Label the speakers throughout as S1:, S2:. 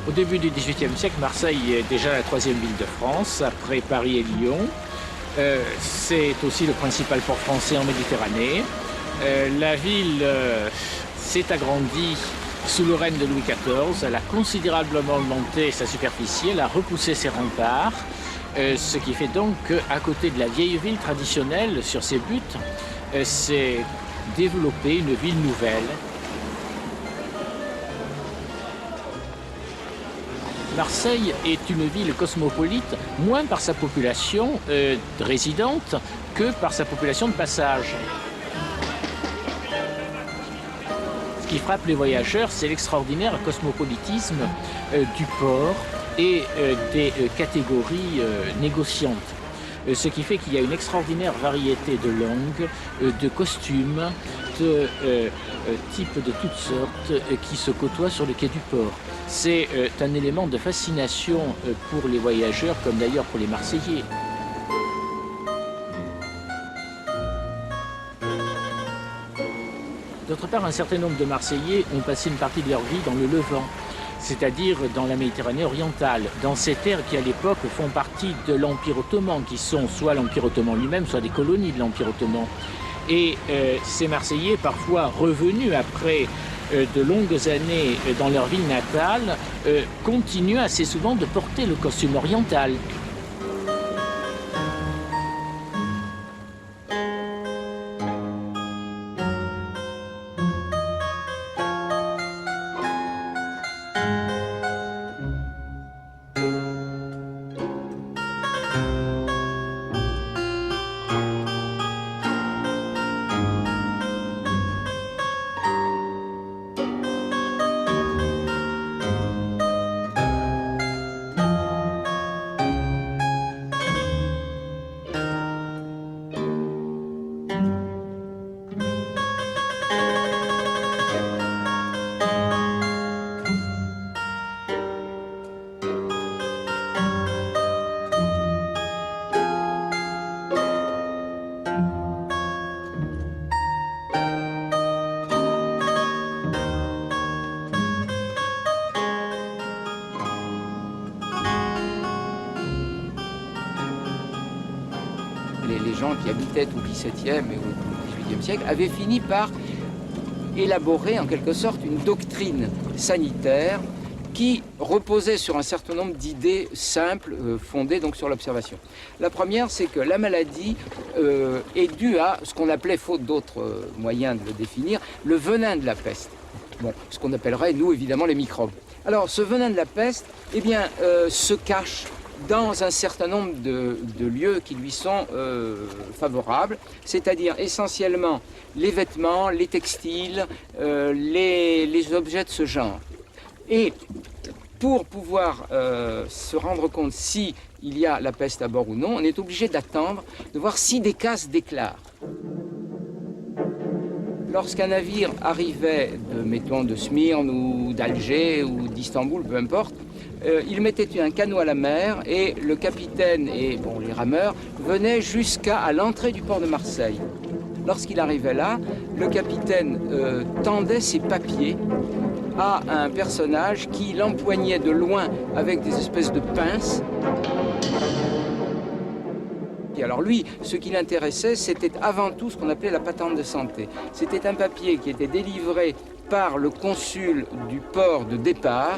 S1: Au début du XVIIIe siècle, Marseille est déjà la troisième ville de France, après Paris et Lyon. C'est aussi le principal port français en Méditerranée. La ville s'est agrandie sous le règne de Louis XIV. Elle a considérablement augmenté sa superficie, elle a repoussé ses remparts, ce qui fait donc qu'à côté de la vieille ville traditionnelle, sur ses buttes, s'est développée une ville nouvelle. Marseille est une ville cosmopolite, moins par sa population résidente que par sa population de passage. Ce qui frappe les voyageurs, c'est l'extraordinaire cosmopolitisme du port et des catégories négociantes. Ce qui fait qu'il y a une extraordinaire variété de langues, de costumes, de types de toutes sortes qui se côtoient sur le quai du port. C'est un élément de fascination pour les voyageurs, comme d'ailleurs pour les Marseillais. D'autre part, un certain nombre de Marseillais ont passé une partie de leur vie dans le Levant, c'est-à-dire dans la Méditerranée orientale, dans ces terres qui à l'époque font partie de l'Empire ottoman, qui sont soit l'Empire ottoman lui-même, soit des colonies de l'Empire ottoman. Et ces Marseillais, parfois revenus après de longues années dans leur ville natale, continuent assez souvent de porter le costume oriental.
S2: Les gens qui habitaient au XVIIe et au XVIIIe siècle avaient fini par élaborer en quelque sorte une doctrine sanitaire qui reposait sur un certain nombre d'idées simples, fondées donc sur l'observation. La première, c'est que la maladie est due à ce qu'on appelait, faute d'autres moyens de le définir, le venin de la peste. Bon, ce qu'on appellerait, nous, évidemment, les microbes. Alors, ce venin de la peste, eh bien, se cache dans un certain nombre de lieux qui lui sont favorables, c'est-à-dire essentiellement les vêtements, les textiles, les objets de ce genre. Et pour pouvoir se rendre compte si il y a la peste à bord ou non, on est obligé d'attendre, de voir si des cas se déclarent. Lorsqu'un navire arrivait, mettons, de Smyrne ou d'Alger ou d'Istanbul, peu importe, il mettait un canot à la mer et le capitaine et les rameurs venaient jusqu'à l'entrée du port de Marseille. Lorsqu'il arrivait là, le capitaine tendait ses papiers à un personnage qui l'empoignait de loin avec des espèces de pinces. Et alors lui, ce qui l'intéressait, c'était avant tout ce qu'on appelait la patente de santé. C'était un papier qui était délivré par le consul du port de départ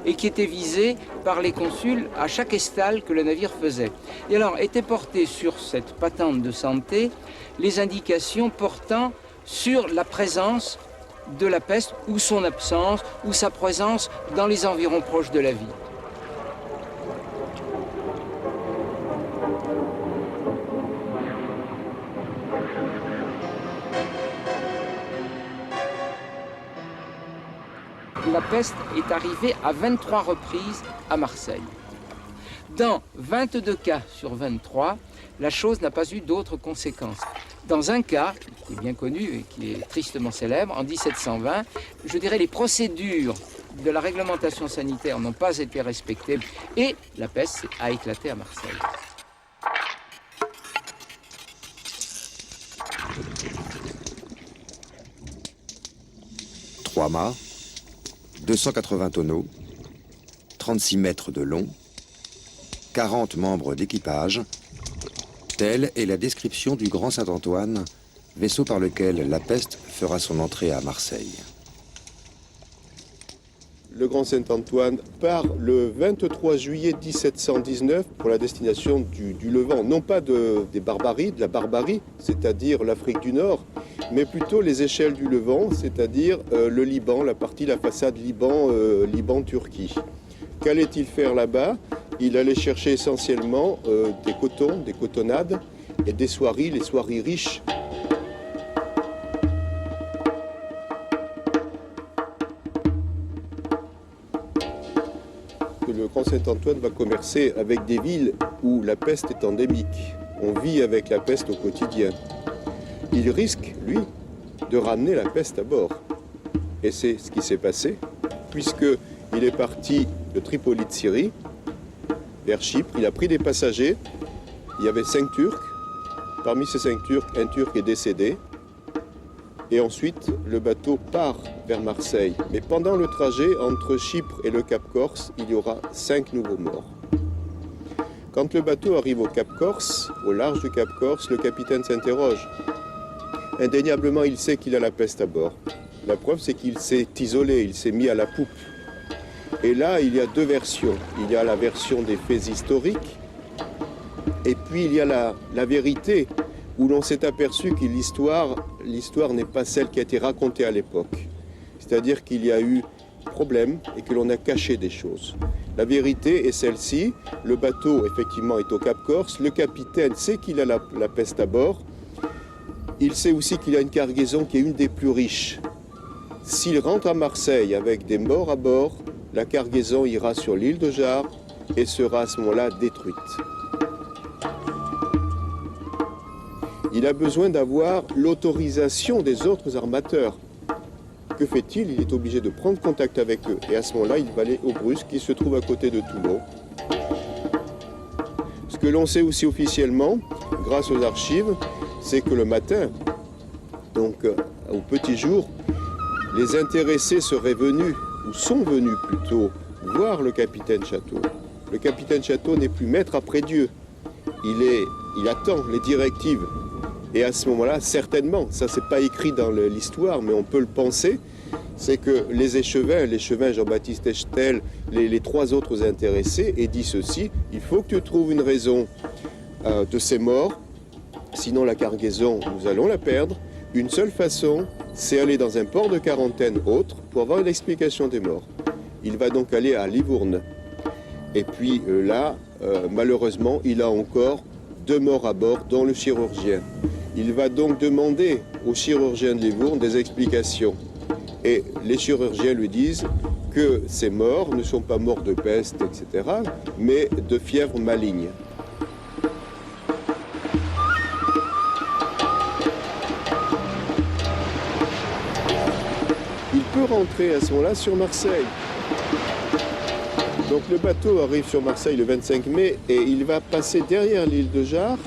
S2: et qui était visé par les consuls à chaque escale que le navire faisait. Et alors étaient portées sur cette patente de santé les indications portant sur la présence de la peste ou son absence ou sa présence dans les environs proches de la ville. La peste est arrivée à 23 reprises à Marseille. Dans 22 cas sur 23, la chose n'a pas eu d'autres conséquences. Dans un cas, qui est bien connu et qui est tristement célèbre, en 1720, je dirais les procédures de la réglementation sanitaire n'ont pas été respectées et la peste a éclaté à Marseille.
S3: 3 mâts, 280 tonneaux, 36 mètres de long, 40 membres d'équipage. Telle est la description du Grand Saint-Antoine, vaisseau par lequel la peste fera son entrée à Marseille.
S4: Le Grand Saint-Antoine part le 23 juillet 1719 pour la destination du Levant. Non pas de la barbarie, c'est-à-dire l'Afrique du Nord, mais plutôt les échelles du Levant, c'est-à-dire le Liban, la façade Liban-Turquie. Qu'allait-il faire là-bas? Il allait chercher essentiellement des cotons, des cotonnades et des soieries, les soieries riches. Le Grand Saint-Antoine va commercer avec des villes où la peste est endémique. On vit avec la peste au quotidien. Il risque, lui, de ramener la peste à bord. Et c'est ce qui s'est passé, puisqu'il est parti de Tripoli de Syrie, vers Chypre. Il a pris des passagers. Il y avait 5 Turcs. Parmi ces 5 Turcs, un Turc est décédé. Et ensuite, le bateau part vers Marseille. Mais pendant le trajet entre Chypre et le Cap Corse, il y aura 5 nouveaux morts. Quand le bateau arrive au Cap Corse, au large du Cap Corse, le capitaine s'interroge. Indéniablement, il sait qu'il a la peste à bord. La preuve, c'est qu'il s'est isolé, il s'est mis à la poupe. Et là, il y a 2 versions. Il y a la version des faits historiques, et puis il y a la vérité, où l'on s'est aperçu que l'histoire n'est pas celle qui a été racontée à l'époque. C'est-à-dire qu'il y a eu problème et que l'on a caché des choses. La vérité est celle-ci. Le bateau, effectivement, est au Cap Corse. Le capitaine sait qu'il a la peste à bord. Il sait aussi qu'il a une cargaison qui est une des plus riches. S'il rentre à Marseille avec des morts à bord, la cargaison ira sur l'île de Jard et sera à ce moment-là détruite. Il a besoin d'avoir l'autorisation des autres armateurs. Que fait-il? Il est obligé de prendre contact avec eux. Et à ce moment-là, il va aller au Brusque, qui se trouve à côté de Toulon. Ce que l'on sait aussi officiellement, grâce aux archives, c'est que le matin, donc au petit jour, les intéressés seraient venus, ou sont venus plutôt, voir le capitaine Château. Le capitaine Château n'est plus maître après Dieu. Il attend les directives. Et à ce moment-là, certainement, ça c'est pas écrit dans l'histoire, mais on peut le penser, c'est que les échevins Jean-Baptiste Echtel, les 3 autres intéressés, aient dit ceci: il faut que tu trouves une raison de ces morts, sinon la cargaison, nous allons la perdre. Une seule façon, c'est aller dans un port de quarantaine autre pour avoir une explication des morts. Il va donc aller à Livourne. Et puis là, malheureusement, il a encore 2 morts à bord, dont le chirurgien. Il va donc demander au chirurgien de Livourne des explications. Et les chirurgiens lui disent que ces morts ne sont pas morts de peste, etc., mais de fièvre maligne. Il peut rentrer à ce moment-là sur Marseille. Donc le bateau arrive sur Marseille le 25 mai et il va passer derrière l'île de Jard,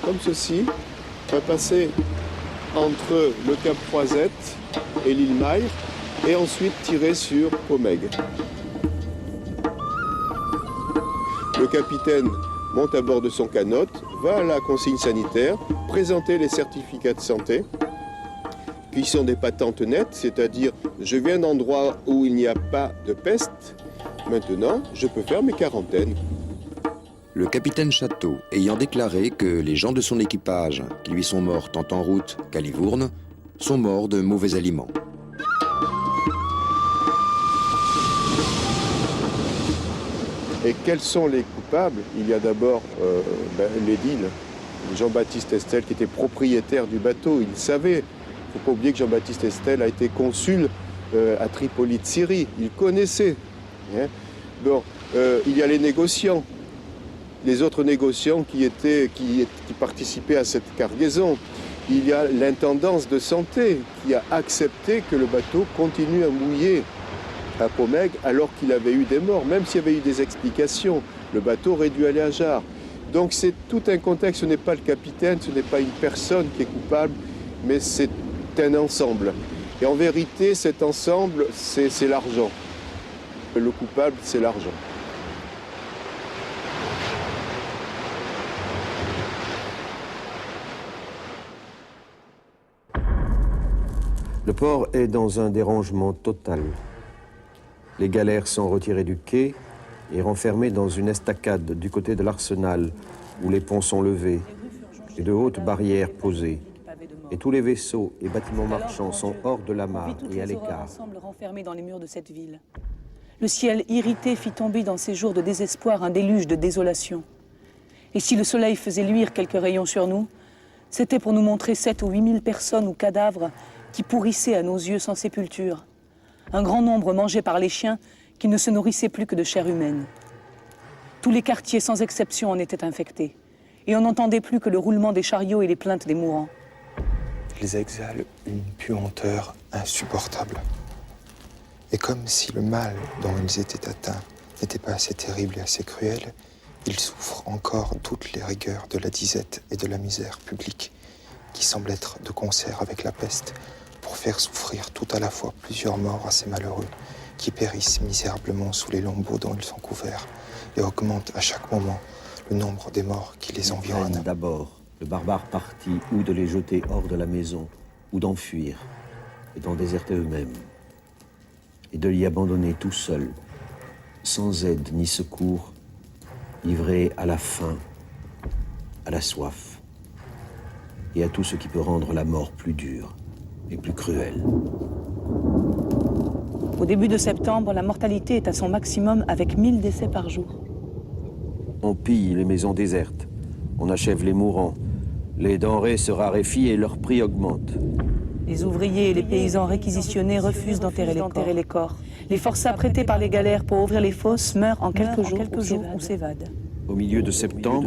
S4: comme ceci. Il va passer entre le Cap Croisette et l'île Maille et ensuite tirer sur Pomègue. Le capitaine monte à bord de son canot, va à la consigne sanitaire, présenter les certificats de santé, qui sont des patentes nettes, c'est-à-dire je viens d'endroits où il n'y a pas de peste, maintenant je peux faire mes quarantaines.
S3: Le capitaine Château ayant déclaré que les gens de son équipage, qui lui sont morts tant en route qu'à Livourne, sont morts de mauvais aliments.
S4: Et quels sont les coupables? Il y a d'abord l'édile, Jean-Baptiste Estel, qui était propriétaire du bateau. Il savait. Il ne faut pas oublier que Jean-Baptiste Estel a été consul à Tripoli de Syrie. Il connaissait. Hein. Bon, il y a les négociants. Les autres négociants qui participaient à cette cargaison. Il y a l'intendance de santé qui a accepté que le bateau continue à mouiller à Pomègue alors qu'il avait eu des morts, même s'il y avait eu des explications. Le bateau aurait dû aller à Jard. Donc c'est tout un contexte, ce n'est pas le capitaine, ce n'est pas une personne qui est coupable, mais c'est un ensemble. Et en vérité, cet ensemble, c'est l'argent. Le coupable, c'est l'argent.
S5: Le port est dans un dérangement total. Les galères sont retirées du quai et renfermées dans une estacade du côté de l'arsenal où les ponts sont levés et de hautes barrières posées. Et tous les vaisseaux et bâtiments marchands sont hors de la mare et à l'écart.
S6: Ensemble renfermés dans les murs de cette ville. Le ciel irrité fit tomber dans ces jours de désespoir un déluge de désolation. Et si le soleil faisait luire quelques rayons sur nous, c'était pour nous montrer 7 ou 8 000 personnes ou cadavres qui pourrissaient à nos yeux sans sépulture. Un grand nombre mangé par les chiens qui ne se nourrissaient plus que de chair humaine. Tous les quartiers sans exception en étaient infectés. Et on n'entendait plus que le roulement des chariots et les plaintes des mourants.
S7: Ils exhalent une puanteur insupportable. Et comme si le mal dont ils étaient atteints n'était pas assez terrible et assez cruel, ils souffrent encore toutes les rigueurs de la disette et de la misère publique, qui semblent être de concert avec la peste, pour faire souffrir tout à la fois plusieurs morts à ces malheureux, qui périssent misérablement sous les lambeaux dont ils sont couverts, et augmentent à chaque moment le nombre des morts qui les environnent.
S5: D'abord, le barbare parti ou de les jeter hors de la maison, ou d'en fuir, et d'en déserter eux-mêmes, et de l'y abandonner tout seul, sans aide ni secours, livré à la faim, à la soif, et à tout ce qui peut rendre la mort plus dure et plus cruelle.
S6: Au début de septembre, la mortalité est à son maximum avec 1000 décès par jour.
S5: On pille les maisons désertes, on achève les mourants, les denrées se raréfient et leur prix augmente.
S6: Les ouvriers et les paysans réquisitionnés refusent d'enterrer les corps. Les forçats prêtés par les galères pour ouvrir les fosses meurent en quelques jours ou s'évadent.
S5: Au milieu de septembre,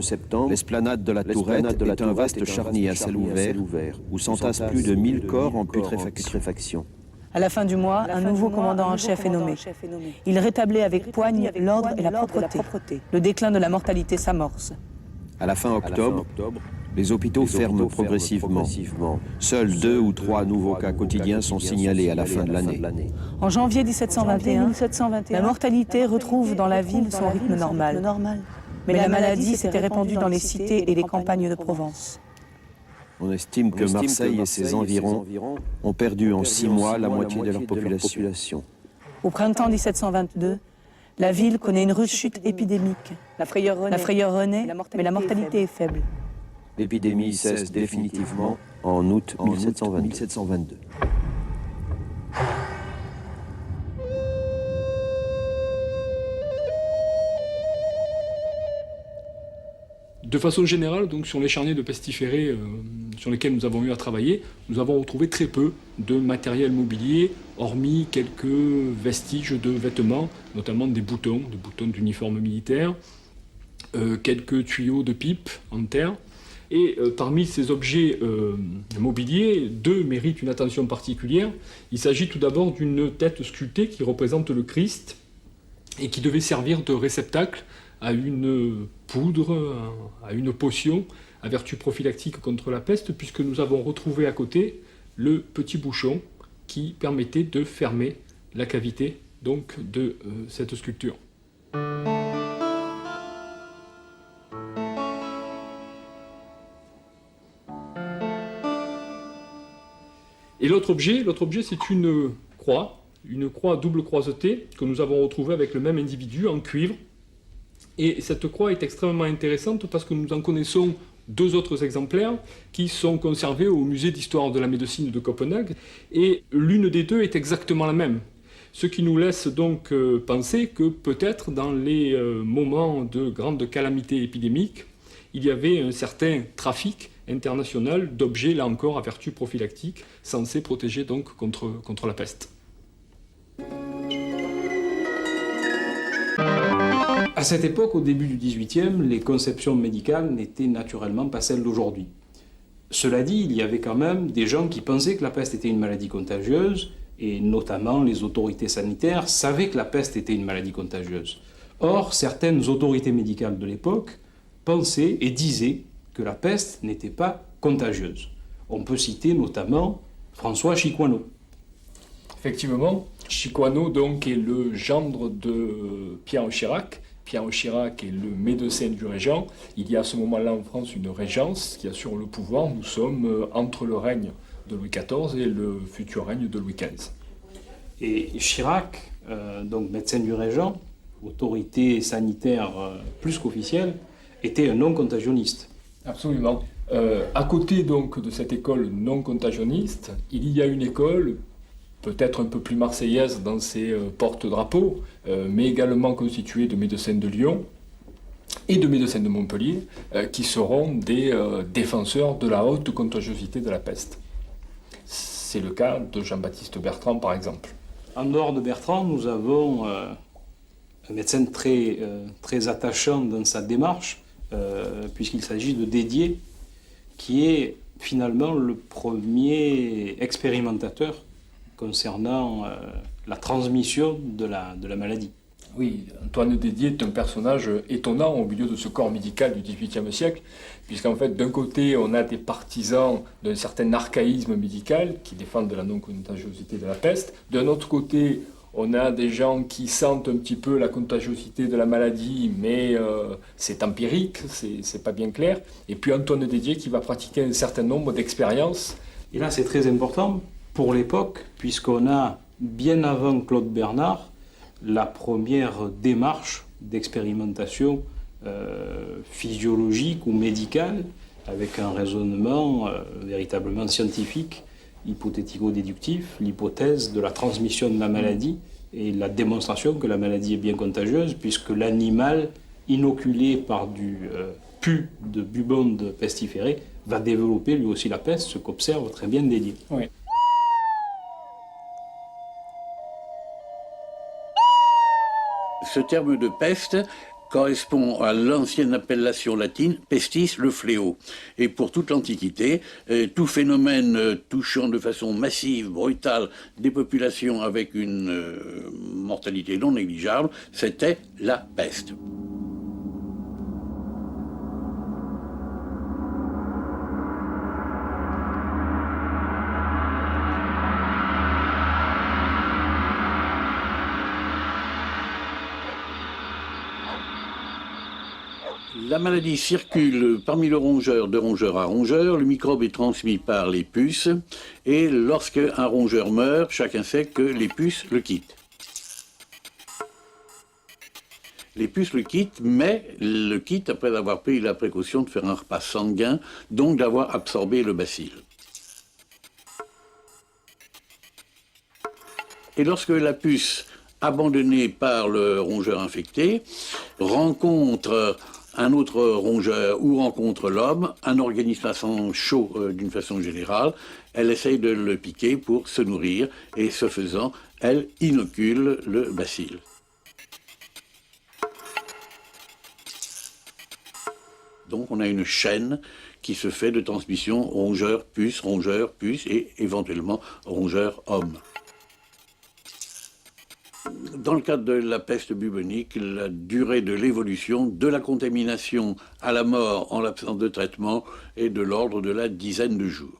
S5: l'esplanade de la Tourette est un vaste charnier à ciel ouvert où s'entassent plus de 1000 corps en putréfaction.
S6: À la fin du mois, un nouveau commandant en chef est nommé. Il rétablit avec poigne l'ordre et la propreté. Le déclin de la mortalité s'amorce.
S5: À la fin octobre, les hôpitaux ferment progressivement. Seuls 2 ou 3 nouveaux cas quotidiens sont signalés à la fin de l'année.
S6: En janvier 1721, la mortalité retrouve dans la ville son rythme normal. Mais la maladie s'était répandue dans les cités et les campagnes de Provence.
S5: On estime que Marseille et ses environs ont perdu en 6 mois la moitié de leur population.
S6: Au printemps 1722, la ville connaît une rechute épidémique. La frayeur renaît, mais la mortalité est faible.
S5: L'épidémie cesse définitivement en août 1722.
S8: De façon générale, donc, sur les charniers de pestiférés sur lesquels nous avons eu à travailler, nous avons retrouvé très peu de matériel mobilier, hormis quelques vestiges de vêtements, notamment des boutons d'uniformes militaires, quelques tuyaux de pipe en terre. Et parmi ces objets mobiliers, 2 méritent une attention particulière. Il s'agit tout d'abord d'une tête sculptée qui représente le Christ et qui devait servir de réceptacle à une poudre, à une potion à vertu prophylactique contre la peste, puisque nous avons retrouvé à côté le petit bouchon qui permettait de fermer la cavité donc, de cette sculpture. Et l'autre objet, c'est une croix double croisetée que nous avons retrouvée avec le même individu en cuivre. Et cette croix est extrêmement intéressante parce que nous en connaissons 2 autres exemplaires qui sont conservés au musée d'histoire de la médecine de Copenhague. Et l'une des 2 est exactement la même. Ce qui nous laisse donc penser que peut-être dans les moments de grande calamité épidémique, il y avait un certain trafic international d'objets, là encore, à vertu prophylactique, censés protéger donc contre la peste.
S9: À cette époque, au début du XVIIIe, les conceptions médicales n'étaient naturellement pas celles d'aujourd'hui. Cela dit, il y avait quand même des gens qui pensaient que la peste était une maladie contagieuse, et notamment les autorités sanitaires savaient que la peste était une maladie contagieuse. Or, certaines autorités médicales de l'époque pensaient et disaient que la peste n'était pas contagieuse. On peut citer notamment François Chicoineau.
S8: Effectivement, Chicoano donc est le gendre de Pierre Chirac. Pierre Chirac est le médecin du régent. Il y a à ce moment-là en France une régence qui assure le pouvoir. Nous sommes entre le règne de Louis XIV et le futur règne de Louis XV.
S9: Et Chirac, donc médecin du régent, autorité sanitaire plus qu'officielle, était un non-contagionniste.
S8: Absolument. À côté donc de cette école non-contagionniste, il y a une école peut-être un peu plus marseillaise dans ses porte-drapeaux, mais également constituée de médecins de Lyon et de médecins de Montpellier, qui seront des défenseurs de la haute contagiosité de la peste. C'est le cas de Jean-Baptiste Bertrand, par exemple.
S9: En dehors de Bertrand, nous avons un médecin très attachant dans sa démarche, puisqu'il s'agit de Dédier, qui est finalement le premier expérimentateur concernant la transmission de la maladie.
S8: Oui, Antoine Dédier est un personnage étonnant au milieu de ce corps médical du XVIIIe siècle, puisqu'en fait, d'un côté, on a des partisans d'un certain archaïsme médical qui défendent de la non-contagiosité de la peste. D'un autre côté, on a des gens qui sentent un petit peu la contagiosité de la maladie, mais c'est empirique, c'est pas bien clair. Et puis Antoine Dédier qui va pratiquer un certain nombre d'expériences.
S9: Et là, c'est très important pour l'époque, puisqu'on a, bien avant Claude Bernard, la première démarche d'expérimentation physiologique ou médicale, avec un raisonnement véritablement scientifique, hypothético-déductif, l'hypothèse de la transmission de la maladie et la démonstration que la maladie est bien contagieuse, puisque l'animal inoculé par du pus de bubonde pestiféré va développer lui aussi la peste, ce qu'observe très bien Dédier.
S8: Oui.
S10: Ce terme de peste correspond à l'ancienne appellation latine pestis, le fléau. Et pour toute l'Antiquité, tout phénomène touchant de façon massive, brutale, des populations avec une mortalité non négligeable, c'était la peste. La maladie circule parmi le rongeur de rongeur à rongeur. Le microbe est transmis par les puces. Et lorsque un rongeur meurt, chacun sait que les puces le quittent. Les puces le quittent, mais le quittent après avoir pris la précaution de faire un repas sanguin, donc d'avoir absorbé le bacille. Et lorsque la puce, abandonnée par le rongeur infecté, rencontre un autre rongeur ou rencontre l'homme, un organisme à sang chaud d'une façon générale, elle essaye de le piquer pour se nourrir et ce faisant, elle inocule le bacille. Donc on a une chaîne qui se fait de transmission rongeur-puce et éventuellement rongeur-homme. Dans le cadre de la peste bubonique, la durée de l'évolution de la contamination à la mort en l'absence de traitement est de l'ordre de la dizaine de jours.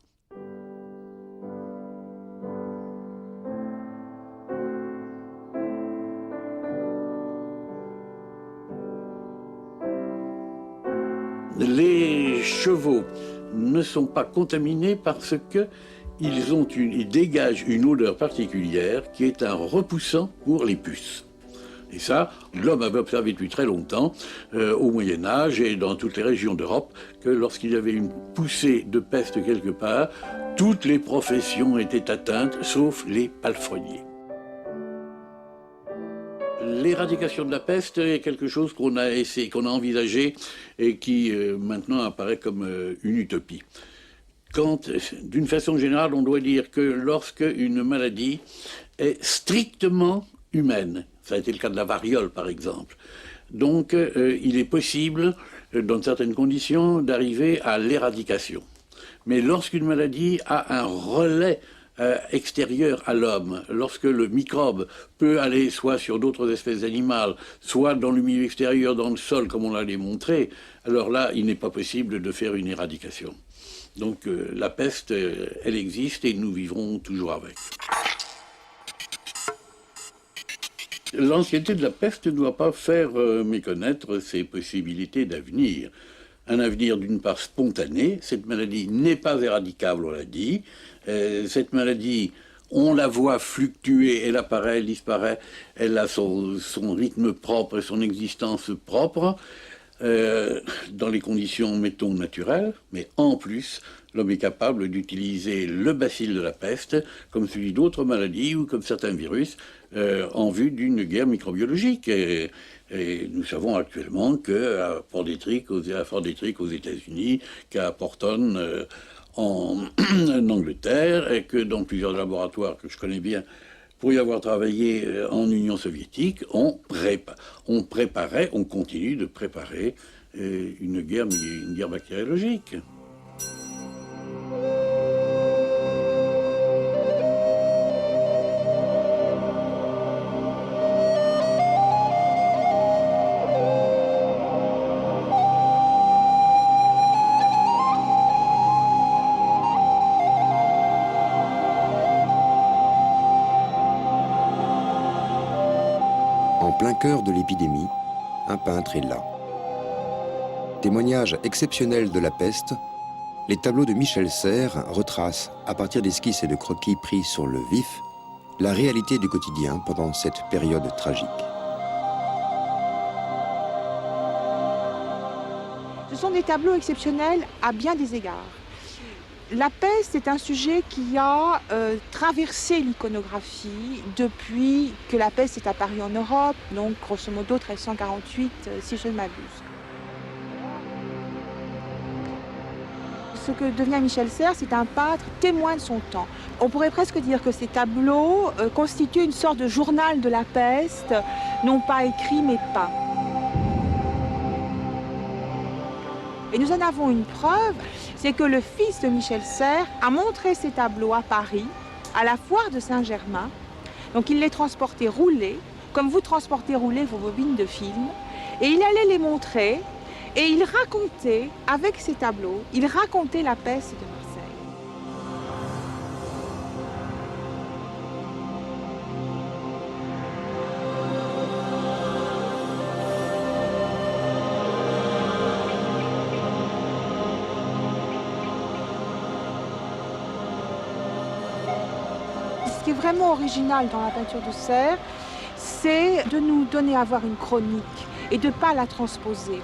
S10: Les chevaux ne sont pas contaminés parce que ils dégagent une odeur particulière qui est un repoussant pour les puces. Et ça, l'homme avait observé depuis très longtemps, au Moyen-Âge et dans toutes les régions d'Europe, que lorsqu'il y avait une poussée de peste quelque part, toutes les professions étaient atteintes, sauf les palefreniers. L'éradication de la peste est quelque chose qu'on a essayé, qu'on a envisagé et qui maintenant apparaît comme une utopie. Quand, d'une façon générale, on doit dire que lorsque une maladie est strictement humaine, ça a été le cas de la variole par exemple, donc il est possible, dans certaines conditions, d'arriver à l'éradication. Mais lorsqu'une maladie a un relais extérieur à l'homme, lorsque le microbe peut aller soit sur d'autres espèces animales, soit dans le milieu extérieur, dans le sol, comme on l'a démontré, alors là, il n'est pas possible de faire une éradication. Donc la peste, elle existe et nous vivrons toujours avec. L'ancienneté de la peste ne doit pas faire méconnaître ses possibilités d'avenir. Un avenir d'une part spontané, cette maladie n'est pas éradicable, on l'a dit. Cette maladie, on la voit fluctuer, elle apparaît, elle disparaît, elle a son rythme propre et son existence propre, dans les conditions, mettons, naturelles, mais en plus, l'homme est capable d'utiliser le bacille de la peste comme celui d'autres maladies ou comme certains virus en vue d'une guerre microbiologique. Et nous savons actuellement qu'à Fort Detrick aux États-Unis, qu'à Porton en Angleterre, et que dans plusieurs laboratoires que je connais bien, pour y avoir travaillé en Union soviétique, on continue de préparer une guerre bactériologique.
S3: En plein cœur de l'épidémie, un peintre est là. Témoignage exceptionnel de la peste, les tableaux de Michel Serres retracent, à partir d'esquisses et de croquis pris sur le vif, la réalité du quotidien pendant cette période tragique.
S11: Ce sont des tableaux exceptionnels à bien des égards. La peste est un sujet qui a traversé l'iconographie depuis que la peste est apparue en Europe, donc grosso modo 1348 si je ne m'abuse. Ce que devient Michel Serres, c'est un peintre témoin de son temps. On pourrait presque dire que ces tableaux constituent une sorte de journal de la peste, non pas écrit mais peint. Et nous en avons une preuve, c'est que le fils de Michel Serres a montré ces tableaux à Paris, à la foire de Saint-Germain. Donc il les transportait roulés, comme vous transportez roulés vos bobines de film, et il allait les montrer, et il racontait, avec ces tableaux, il racontait la peste de Marseille. Ce qui est vraiment original dans la peinture de Serres, c'est de nous donner à voir une chronique et de ne pas la transposer.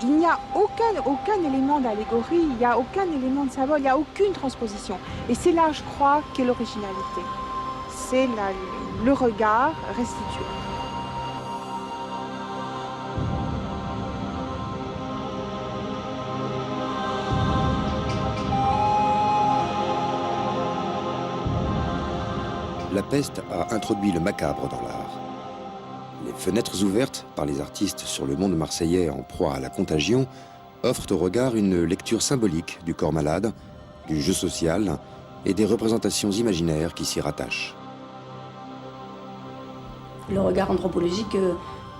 S11: Il n'y a aucun élément d'allégorie, il n'y a aucun élément de symbole, il n'y a aucune transposition. Et c'est là, je crois, qu'est l'originalité. C'est le regard restitué.
S3: La peste a introduit le macabre dans l'art. Les fenêtres ouvertes par les artistes sur le monde marseillais en proie à la contagion offrent au regard une lecture symbolique du corps malade, du jeu social et des représentations imaginaires qui s'y rattachent.
S12: Le regard anthropologique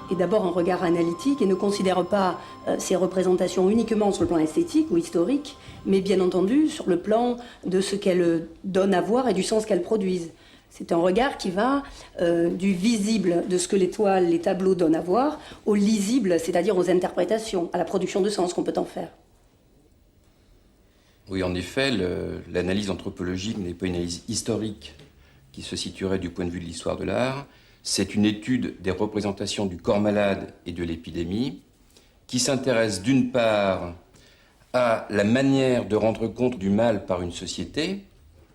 S12: est d'abord un regard analytique et ne considère pas ces représentations uniquement sur le plan esthétique ou historique, mais bien entendu sur le plan de ce qu'elles donnent à voir et du sens qu'elles produisent. C'est un regard qui va du visible, de ce que les toiles, les tableaux donnent à voir, au lisible, c'est-à-dire aux interprétations, à la production de sens qu'on peut en faire.
S13: Oui, en effet, l'analyse anthropologique n'est pas une analyse historique qui se situerait du point de vue de l'histoire de l'art. C'est une étude des représentations du corps malade et de l'épidémie qui s'intéresse d'une part à la manière de rendre compte du mal par une société,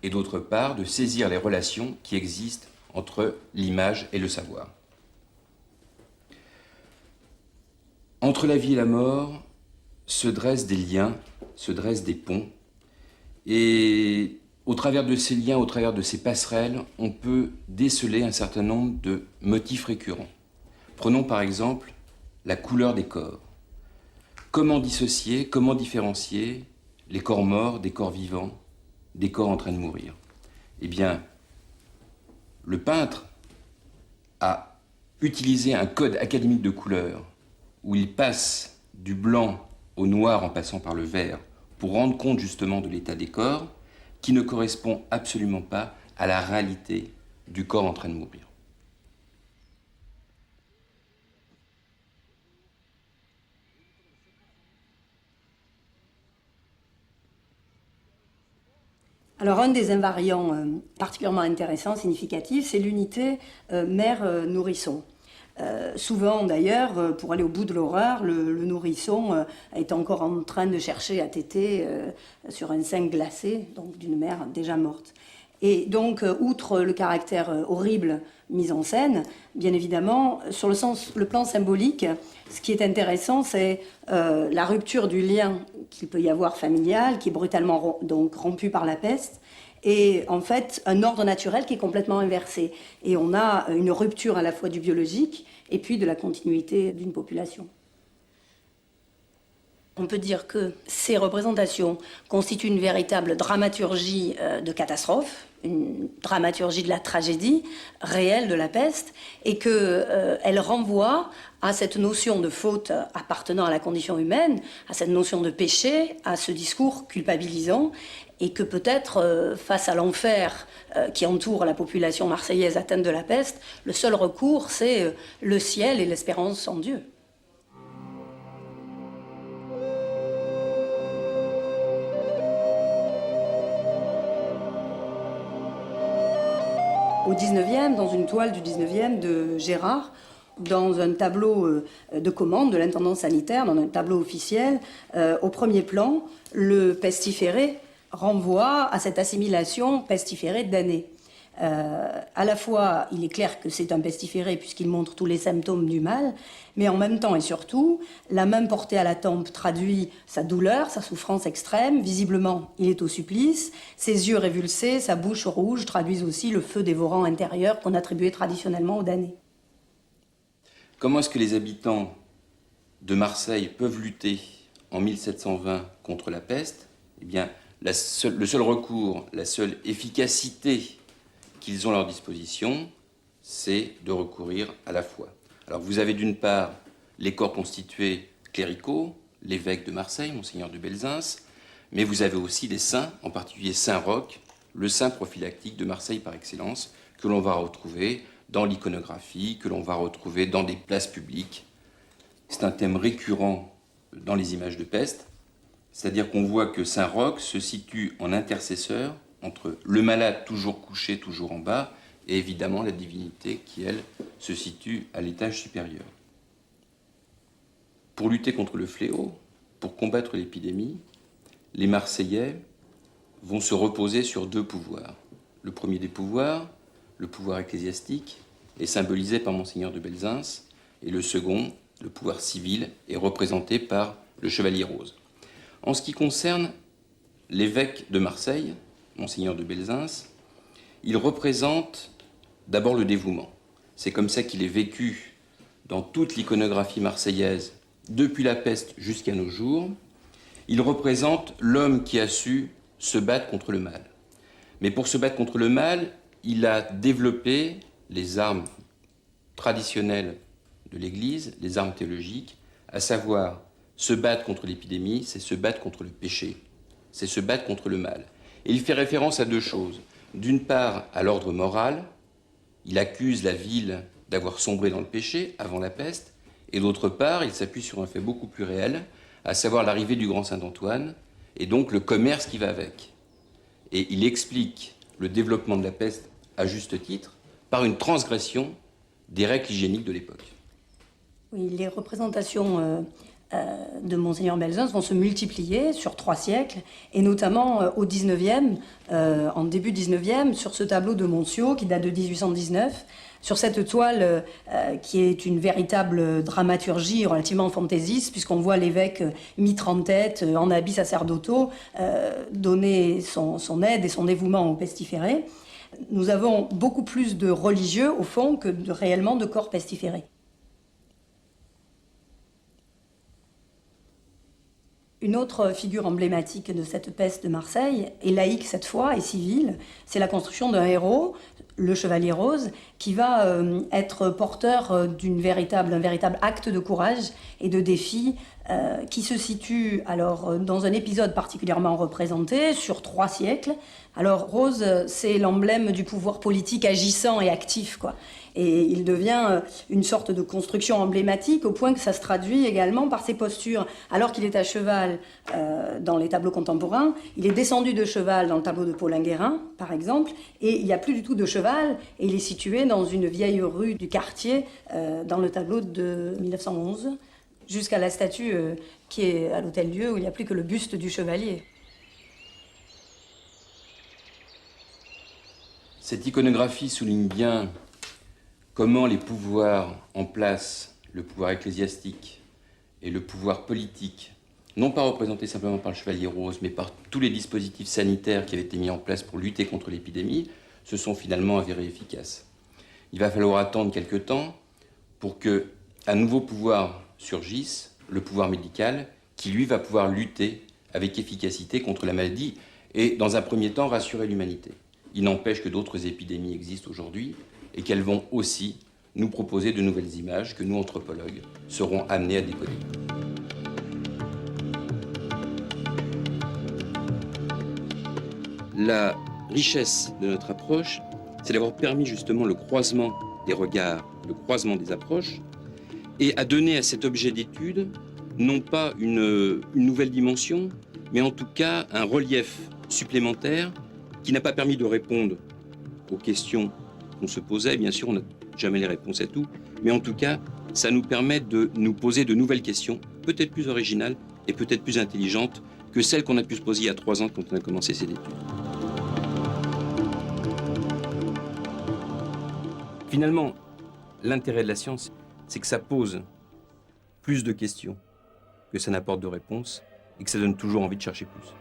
S13: et d'autre part, de saisir les relations qui existent entre l'image et le savoir. Entre la vie et la mort se dressent des liens, se dressent des ponts, et au travers de ces liens, au travers de ces passerelles, on peut déceler un certain nombre de motifs récurrents. Prenons par exemple la couleur des corps. Comment dissocier, comment différencier les corps morts des corps vivants, des corps en train de mourir? Eh bien, le peintre a utilisé un code académique de couleurs où il passe du blanc au noir en passant par le vert pour rendre compte justement de l'état des corps qui ne correspond absolument pas à la réalité du corps en train de mourir.
S12: Alors un des invariants particulièrement intéressants, significatifs, c'est l'unité mère-nourrisson. Souvent d'ailleurs, pour aller au bout de l'horreur, le nourrisson est encore en train de chercher à téter sur un sein glacé, donc d'une mère déjà morte. Et donc, outre le caractère horrible mis en scène, bien évidemment, sur le plan symbolique, ce qui est intéressant, c'est la rupture du lien qu'il peut y avoir familial, qui est brutalement donc rompu par la peste, et en fait, un ordre naturel qui est complètement inversé. Et on a une rupture à la fois du biologique et puis de la continuité d'une population. On peut dire que ces représentations constituent une véritable dramaturgie de catastrophe, une dramaturgie de la tragédie réelle de la peste, et qu'elle renvoie à cette notion de faute appartenant à la condition humaine, à cette notion de péché, à ce discours culpabilisant, et que peut-être, face à l'enfer qui entoure la population marseillaise atteinte de la peste, le seul recours, c'est le ciel et l'espérance en Dieu. Au 19e, dans une toile du 19e de Gérard, dans un tableau de commande de l'intendance sanitaire, dans un tableau officiel, au premier plan, le pestiféré renvoie à cette assimilation pestiféré damné. À la fois, il est clair que c'est un pestiféré puisqu'il montre tous les symptômes du mal, mais en même temps et surtout, la main portée à la tempe traduit sa douleur, sa souffrance extrême. Visiblement, il est au supplice. Ses yeux révulsés, sa bouche rouge traduisent aussi le feu dévorant intérieur qu'on attribuait traditionnellement aux damnés.
S13: Comment est-ce que les habitants de Marseille peuvent lutter en 1720 contre la peste? Eh bien, le seul recours, la seule efficacité qu'ils ont à leur disposition, c'est de recourir à la foi. Alors vous avez d'une part les corps constitués cléricaux, l'évêque de Marseille, Monseigneur de Belzins, mais vous avez aussi les saints, en particulier Saint Roch, le saint prophylactique de Marseille par excellence, que l'on va retrouver dans l'iconographie, que l'on va retrouver dans des places publiques. C'est un thème récurrent dans les images de peste, c'est-à-dire qu'on voit que Saint Roch se situe en intercesseur entre le malade toujours couché, toujours en bas, et évidemment la divinité qui, elle, se situe à l'étage supérieur. Pour lutter contre le fléau, pour combattre l'épidémie, les Marseillais vont se reposer sur deux pouvoirs. Le premier des pouvoirs, le pouvoir ecclésiastique, est symbolisé par Monseigneur de Belzins, et le second, le pouvoir civil, est représenté par le chevalier rose. En ce qui concerne l'évêque de Marseille, Monseigneur de Belzins, il représente d'abord le dévouement. C'est comme ça qu'il est vécu dans toute l'iconographie marseillaise, depuis la peste jusqu'à nos jours. Il représente l'homme qui a su se battre contre le mal. Mais pour se battre contre le mal, il a développé les armes traditionnelles de l'Église, les armes théologiques, à savoir se battre contre l'épidémie, c'est se battre contre le péché, c'est se battre contre le mal. Et il fait référence à deux choses. D'une part, à l'ordre moral, il accuse la ville d'avoir sombré dans le péché avant la peste, et d'autre part, il s'appuie sur un fait beaucoup plus réel, à savoir l'arrivée du grand Saint-Antoine, et donc le commerce qui va avec. Et il explique le développement de la peste, à juste titre, par une transgression des règles hygiéniques de l'époque.
S12: Oui, les représentations de Monseigneur Belzins vont se multiplier sur 3 siècles, et notamment au 19e, en début 19e, sur ce tableau de Moncio qui date de 1819, sur cette toile qui est une véritable dramaturgie relativement fantaisiste, puisqu'on voit l'évêque mitre en tête, en habits sacerdotaux, donner son aide et son dévouement aux pestiférés. Nous avons beaucoup plus de religieux, au fond, que réellement de corps pestiférés. Une autre figure emblématique de cette peste de Marseille, est laïque cette fois, et civile, c'est la construction d'un héros, le Chevalier Rose, qui va être porteur d'un véritable acte de courage et de défi, qui se situe alors dans un épisode particulièrement représenté sur 3 siècles, Alors Rose, c'est l'emblème du pouvoir politique agissant et actif, quoi. Et il devient une sorte de construction emblématique au point que ça se traduit également par ses postures. Alors qu'il est à cheval dans les tableaux contemporains, il est descendu de cheval dans le tableau de Paulin Guérin, par exemple, et il n'y a plus du tout de cheval, et il est situé dans une vieille rue du quartier dans le tableau de 1911, jusqu'à la statue qui est à l'Hôtel-Dieu, où il n'y a plus que le buste du chevalier.
S13: Cette iconographie souligne bien comment les pouvoirs en place, le pouvoir ecclésiastique et le pouvoir politique, non pas représentés simplement par le Chevalier Rose, mais par tous les dispositifs sanitaires qui avaient été mis en place pour lutter contre l'épidémie, se sont finalement avérés efficaces. Il va falloir attendre quelque temps pour qu'un nouveau pouvoir surgisse, le pouvoir médical, qui lui va pouvoir lutter avec efficacité contre la maladie et, dans un premier temps, rassurer l'humanité. Il n'empêche que d'autres épidémies existent aujourd'hui et qu'elles vont aussi nous proposer de nouvelles images que nous, anthropologues, serons amenés à décoder. La richesse de notre approche, c'est d'avoir permis justement le croisement des regards, le croisement des approches, et à donner à cet objet d'étude non pas une nouvelle dimension, mais en tout cas un relief supplémentaire qui n'a pas permis de répondre aux questions qu'on se posait. Bien sûr, on n'a jamais les réponses à tout, mais en tout cas, ça nous permet de nous poser de nouvelles questions, peut-être plus originales et peut-être plus intelligentes que celles qu'on a pu se poser il y a 3 ans quand on a commencé cette étude. Finalement, l'intérêt de la science, c'est que ça pose plus de questions que ça n'apporte de réponses et que ça donne toujours envie de chercher plus.